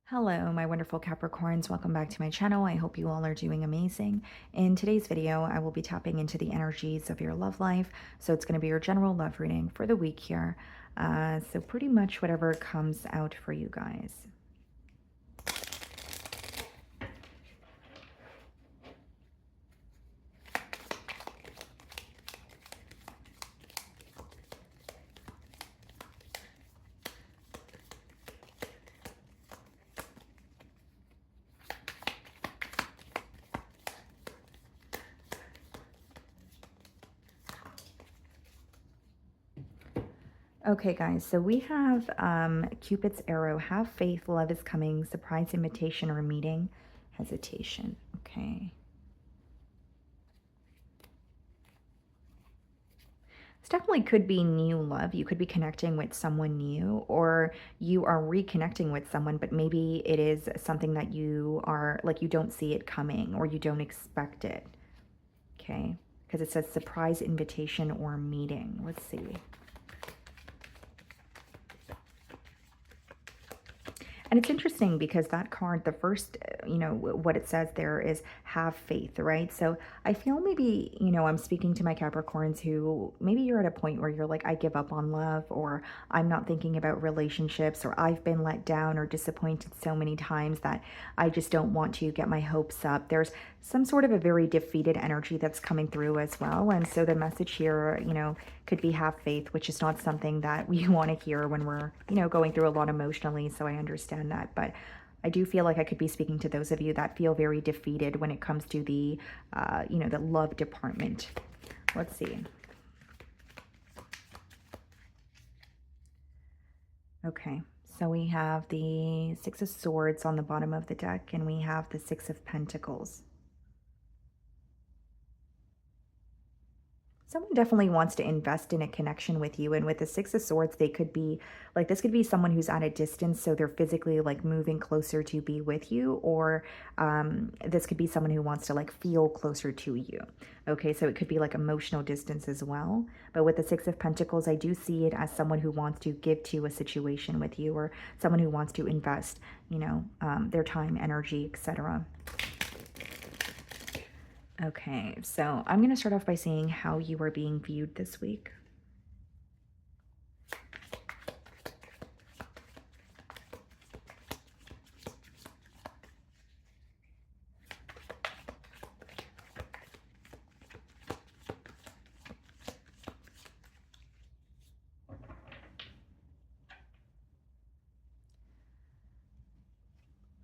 Hello, my wonderful Capricorns. Welcome back to my channel. I hope you all are doing amazing. In today's video, I will be tapping into the energies of your love life. So it's going to be your general love reading for the week here. So pretty much whatever comes out for you guys. Okay, guys, so we have Cupid's arrow, have faith, love is coming, surprise invitation or meeting, hesitation. Okay. This definitely could be new love. You could be connecting with someone new, or you are reconnecting with someone, but maybe it is something that you are like, you don't see it coming or you don't expect it. Okay. Because it says surprise invitation or meeting. Let's see. And it's interesting because that card, the first, what it says there is have faith, right? So I feel maybe, I'm speaking to my Capricorns who maybe you're at a point where you're like, I give up on love, or I'm not thinking about relationships, or I've been let down or disappointed so many times that I just don't want to get my hopes up. There's some sort of a very defeated energy that's coming through as well. And so the message here, could be have faith, which is not something that we want to hear when we're, going through a lot emotionally. So I understand that. But I do feel like I could be speaking to those of you that feel very defeated when it comes to the, the love department. Let's see. Okay, so we have the Six of Swords on the bottom of the deck, and we have the Six of Pentacles. Someone definitely wants to invest in a connection with you. And with the Six of Swords, they could be like, this could be someone who's at a distance. So they're physically like moving closer to be with you. Or this could be someone who wants to like feel closer to you. Okay, so it could be like emotional distance as well. But with the Six of Pentacles, I do see it as someone who wants to give to a situation with you, or someone who wants to invest, their time, energy, etc. Okay, so I'm going to start off by seeing how you are being viewed this week.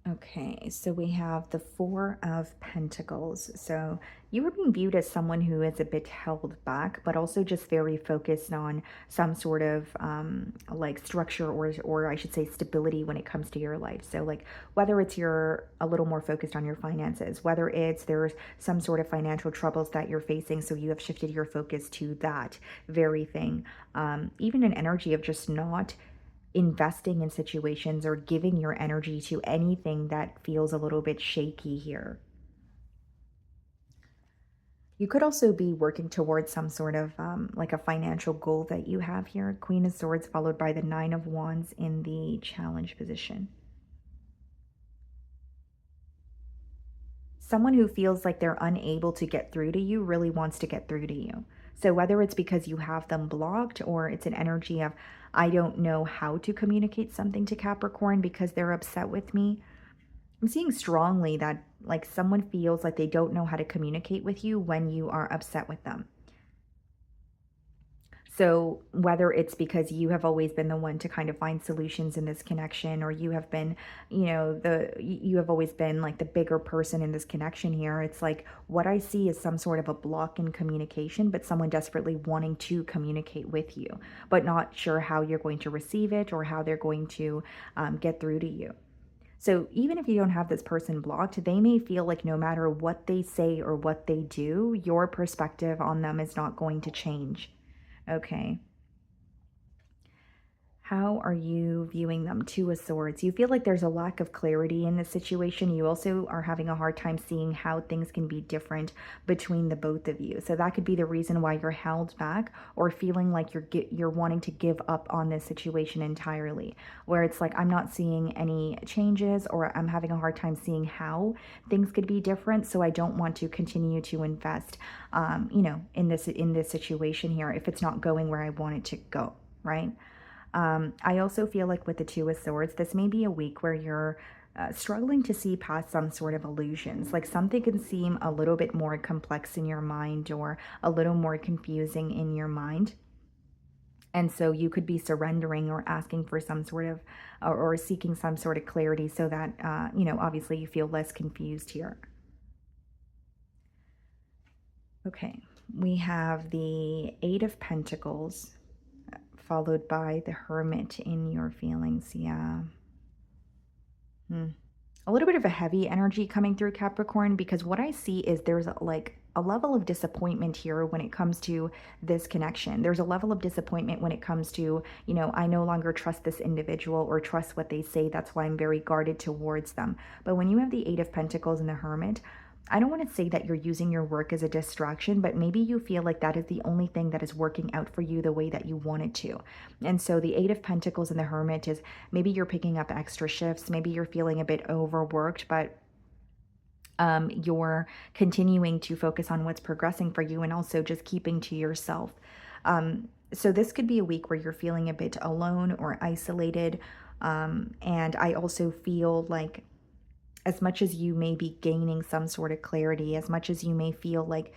Okay, so we have the Four of Pentacles. So you are being viewed as someone who is a bit held back, but also just very focused on some sort of like structure, or I should say stability when it comes to your life. So like whether it's you're a little more focused on your finances, whether it's there's some sort of financial troubles that you're facing, so you have shifted your focus to that very thing. Even an energy of just not investing in situations or giving your energy to anything that feels a little bit shaky here. You could also be working towards some sort of like a financial goal that you have here. Queen of Swords followed by the Nine of Wands in the challenge position. Someone who feels like they're unable to get through to you really wants to get through to you. So whether it's because you have them blocked, or it's an energy of, I don't know how to communicate something to Capricorn because they're upset with me. I'm seeing strongly that like someone feels like they don't know how to communicate with you when you are upset with them. So whether it's because you have always been the one to kind of find solutions in this connection, or you have been, you have always been like the bigger person in this connection here. It's like what I see is some sort of a block in communication, but someone desperately wanting to communicate with you, but not sure how you're going to receive it or how they're going to get through to you. So even if you don't have this person blocked, they may feel like no matter what they say or what they do, your perspective on them is not going to change. Okay. How are you viewing them? Two of Swords. You feel like there's a lack of clarity in this situation. You also are having a hard time seeing how things can be different between the both of you. So that could be the reason why you're held back or feeling like you're wanting to give up on this situation entirely. Where it's like I'm not seeing any changes or I'm having a hard time seeing how things could be different. So I don't want to continue to invest, in this situation here if it's not going where I want it to go, right? I also feel like with the Two of Swords, this may be a week where you're struggling to see past some sort of illusions. Like something can seem a little bit more complex in your mind or a little more confusing in your mind. And so you could be surrendering or asking for some sort of, or seeking some sort of clarity so that, obviously you feel less confused here. Okay, we have the Eight of Pentacles followed by the Hermit in your feelings. Yeah. Hmm. A little bit of a heavy energy coming through Capricorn because what I see is there's like a level of disappointment here when it comes to this connection. There's a level of disappointment when it comes to, I no longer trust this individual or trust what they say. That's why I'm very guarded towards them. But when you have the Eight of Pentacles and the Hermit, I don't want to say that you're using your work as a distraction, but maybe you feel like that is the only thing that is working out for you the way that you want it to. And so the Eight of Pentacles and the Hermit is maybe you're picking up extra shifts, maybe you're feeling a bit overworked, but you're continuing to focus on what's progressing for you and also just keeping to yourself. So this could be a week where you're feeling a bit alone or isolated. And I also feel like as much as you may be gaining some sort of clarity, as much as you may feel like,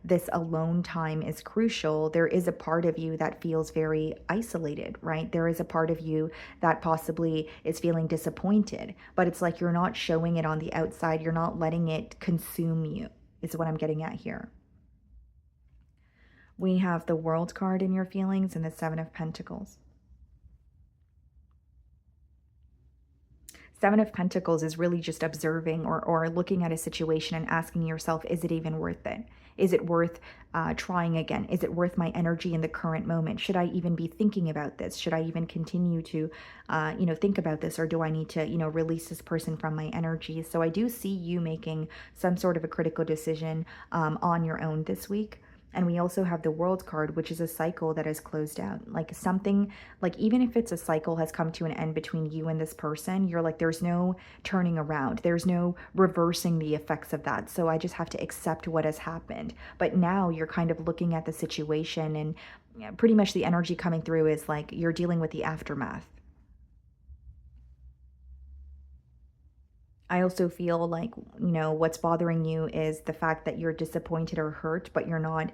this alone time is crucial, there is a part of you that feels very isolated, right? There is a part of you that possibly is feeling disappointed, but it's like you're not showing it on the outside. You're not letting it consume you, is what I'm getting at here. We have the World card in your feelings and the Seven of Pentacles. Seven of Pentacles is really just observing or looking at a situation and asking yourself, is it even worth it? Is it worth trying again? Is it worth my energy in the current moment? Should I even be thinking about this? Should I even continue to, think about this? Or do I need to, release this person from my energy? So I do see you making some sort of a critical decision on your own this week. And we also have the World card, which is a cycle that is closed out. Like something, like even if it's a cycle has come to an end between you and this person, you're like, there's no turning around. There's no reversing the effects of that. So I just have to accept what has happened. But now you're kind of looking at the situation and pretty much the energy coming through is like you're dealing with the aftermath. I also feel like, what's bothering you is the fact that you're disappointed or hurt, but you're not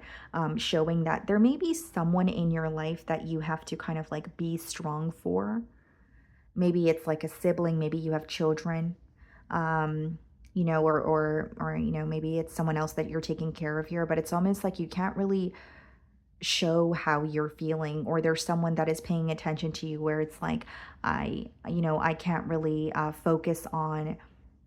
showing that there may be someone in your life that you have to kind of like be strong for. Maybe it's like a sibling, maybe you have children, or maybe it's someone else that you're taking care of here, but it's almost like you can't really show how you're feeling or there's someone that is paying attention to you where it's like I can't really focus on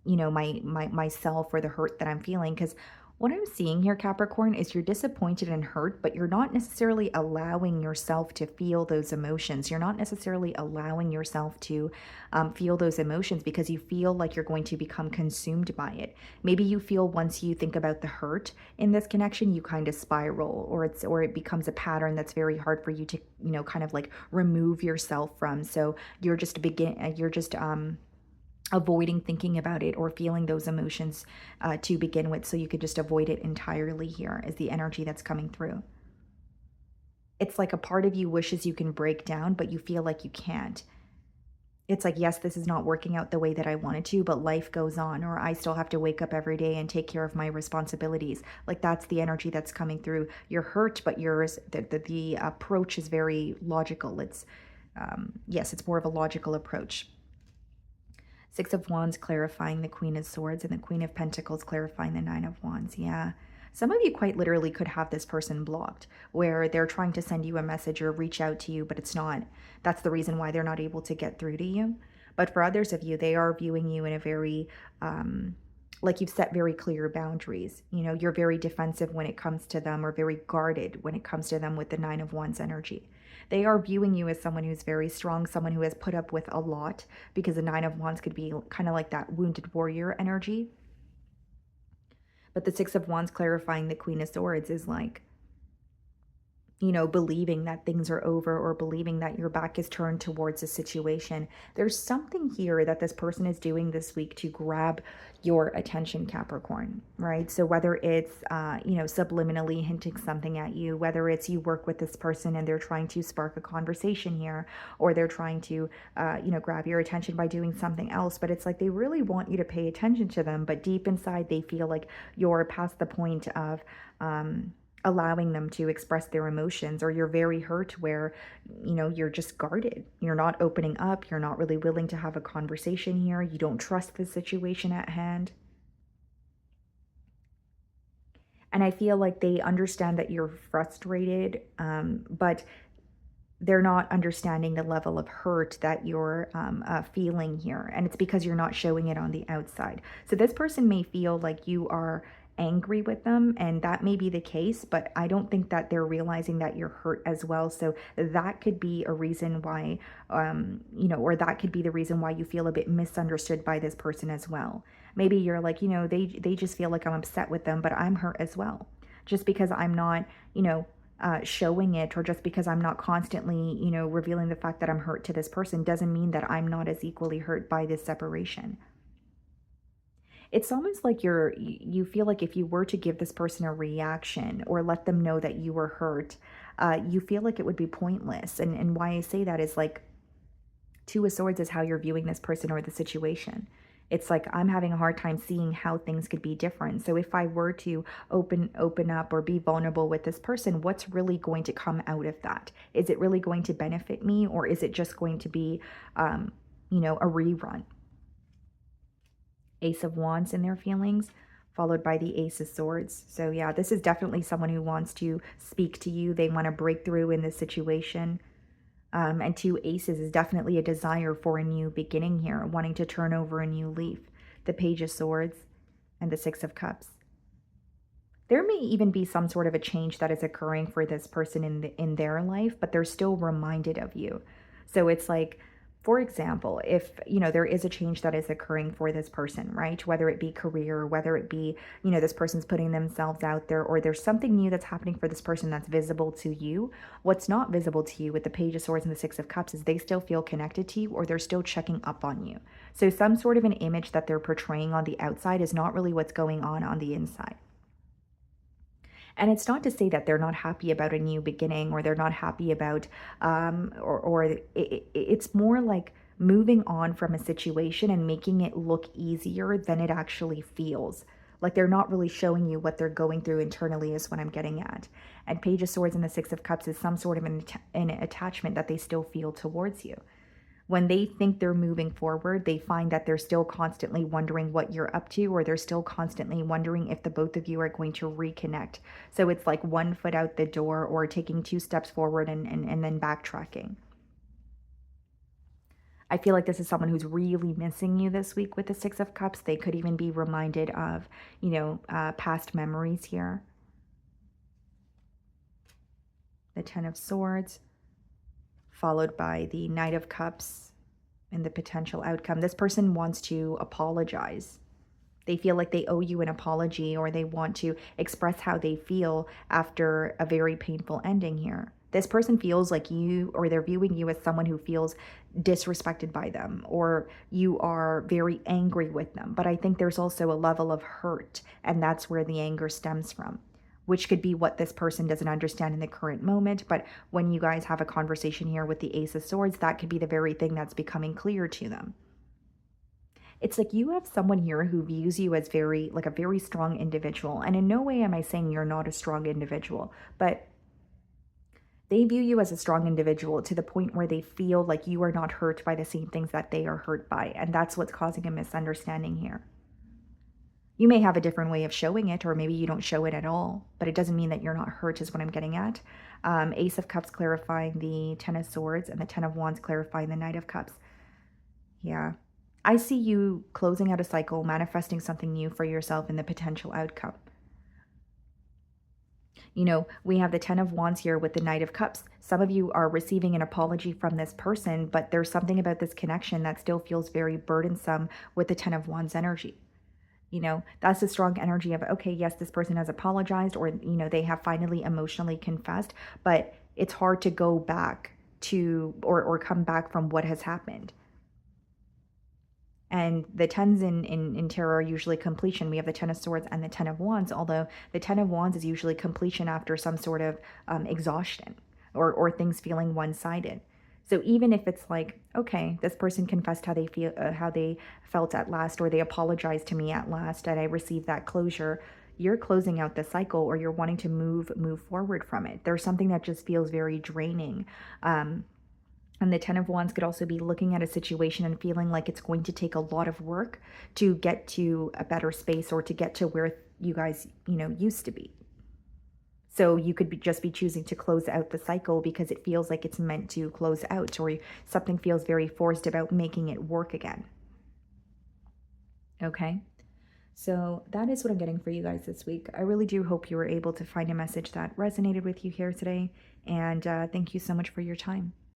my myself or the hurt that I'm feeling because what I'm seeing here, Capricorn, is you're disappointed and hurt, but you're not necessarily allowing yourself to feel those emotions. You're not necessarily allowing yourself to feel those emotions because you feel like you're going to become consumed by it. Maybe you feel once you think about the hurt in this connection, you kind of spiral, or it becomes a pattern that's very hard for you to kind of like remove yourself from. So you're just avoiding thinking about it or feeling those emotions to begin with, so you could just avoid it entirely here is the energy that's coming through. It's like a part of you wishes you can break down, but you feel like you can't. It's like, yes, this is not working out the way that I wanted to, but life goes on, or I still have to wake up every day and take care of my responsibilities. Like that's the energy that's coming through. You're hurt, but the approach is very logical. It's yes, it's more of a logical approach. Six of Wands clarifying the Queen of Swords and the Queen of Pentacles clarifying the Nine of Wands. Yeah. Some of you quite literally could have this person blocked where they're trying to send you a message or reach out to you, but it's not. That's the reason why they're not able to get through to you. But for others of you, they are viewing you in a very, like you've set very clear boundaries. You're very defensive when it comes to them or very guarded when it comes to them with the Nine of Wands energy. They are viewing you as someone who's very strong, someone who has put up with a lot, because the Nine of Wands could be kind of like that wounded warrior energy. But the Six of Wands clarifying the Queen of Swords is like, believing that things are over or believing that your back is turned towards a situation. There's something here that this person is doing this week to grab your attention, Capricorn, right? So whether it's, subliminally hinting something at you, whether it's you work with this person and they're trying to spark a conversation here, or they're trying to, grab your attention by doing something else, but it's like they really want you to pay attention to them, but deep inside they feel like you're past the point of, allowing them to express their emotions, or you're very hurt where you're just guarded, you're not opening up, you're not really willing to have a conversation here, you don't trust the situation at hand. And I feel like they understand that you're frustrated, but they're not understanding the level of hurt that you're feeling here. And it's because you're not showing it on the outside. So this person may feel like you are angry with them, and that may be the case, but I don't think that they're realizing that you're hurt as well. So that could be a reason why, or that could be the reason why you feel a bit misunderstood by this person as well. Maybe you're like, they just feel like I'm upset with them, but I'm hurt as well. Just because I'm not, showing it, or just because I'm not constantly, revealing the fact that I'm hurt to this person, doesn't mean that I'm not as equally hurt by this separation. It's almost like you feel like if you were to give this person a reaction or let them know that you were hurt, you feel like it would be pointless. And why I say that is like, Two of Swords is how you're viewing this person or the situation. It's like I'm having a hard time seeing how things could be different. So if I were to open up or be vulnerable with this person, what's really going to come out of that? Is it really going to benefit me, or is it just going to be, a rerun? Ace of Wands in their feelings, followed by the Ace of Swords. So yeah, this is definitely someone who wants to speak to you. They want to break through in this situation. And two aces is definitely a desire for a new beginning here, wanting to turn over a new leaf. The Page of Swords and the Six of Cups. There may even be some sort of a change that is occurring for this person in their life, but they're still reminded of you. So it's like, for example, if, there is a change that is occurring for this person, right? Whether it be career, whether it be, this person's putting themselves out there, or there's something new that's happening for this person that's visible to you. What's not visible to you with the Page of Swords and the Six of Cups is they still feel connected to you, or they're still checking up on you. So some sort of an image that they're portraying on the outside is not really what's going on the inside. And it's not to say that they're not happy about a new beginning, or they're not happy about, it's more like moving on from a situation and making it look easier than it actually feels. Like they're not really showing you what they're going through internally is what I'm getting at. And Page of Swords and the Six of Cups is some sort of an attachment that they still feel towards you. When they think they're moving forward, they find that they're still constantly wondering what you're up to, or they're still constantly wondering if the both of you are going to reconnect. So it's like one foot out the door, or taking two steps forward and then backtracking. I feel like this is someone who's really missing you this week with the Six of Cups. They could even be reminded of, past memories here. The Ten of Swords, followed by the Knight of Cups and the potential outcome. This person wants to apologize. They feel like they owe you an apology, or they want to express how they feel after a very painful ending here. This person feels like you, or they're viewing you as someone who feels disrespected by them, or you are very angry with them. But I think there's also a level of hurt, and that's where the anger stems from, which could be what this person doesn't understand in the current moment. But when you guys have a conversation here with the Ace of Swords, that could be the very thing that's becoming clear to them. It's like you have someone here who views you as a very strong individual. And in no way am I saying you're not a strong individual, but they view you as a strong individual to the point where they feel like you are not hurt by the same things that they are hurt by. And that's what's causing a misunderstanding here. You may have a different way of showing it, or maybe you don't show it at all, but it doesn't mean that you're not hurt is what I'm getting at. Ace of Cups clarifying the Ten of Swords, and the Ten of Wands clarifying the Knight of Cups. Yeah. I see you closing out a cycle, manifesting something new for yourself in the potential outcome. We have the Ten of Wands here with the Knight of Cups. Some of you are receiving an apology from this person, but there's something about this connection that still feels very burdensome with the Ten of Wands energy. That's a strong energy of, okay, yes, this person has apologized, or, they have finally emotionally confessed, but it's hard to go back to, or come back from what has happened. And the tens in tarot are usually completion. We have the Ten of Swords and the Ten of Wands, although the Ten of Wands is usually completion after some sort of exhaustion, or things feeling one-sided. So even if it's like, okay, this person confessed how they felt at last, or they apologized to me at last, and I received that closure, you're closing out the cycle, or you're wanting to move forward from it. There's something that just feels very draining. And the Ten of Wands could also be looking at a situation and feeling like it's going to take a lot of work to get to a better space, or to get to where you guys, used to be. So you could just be choosing to close out the cycle because it feels like it's meant to close out, or something feels very forced about making it work again. Okay? So that is what I'm getting for you guys this week. I really do hope you were able to find a message that resonated with you here today. And thank you so much for your time.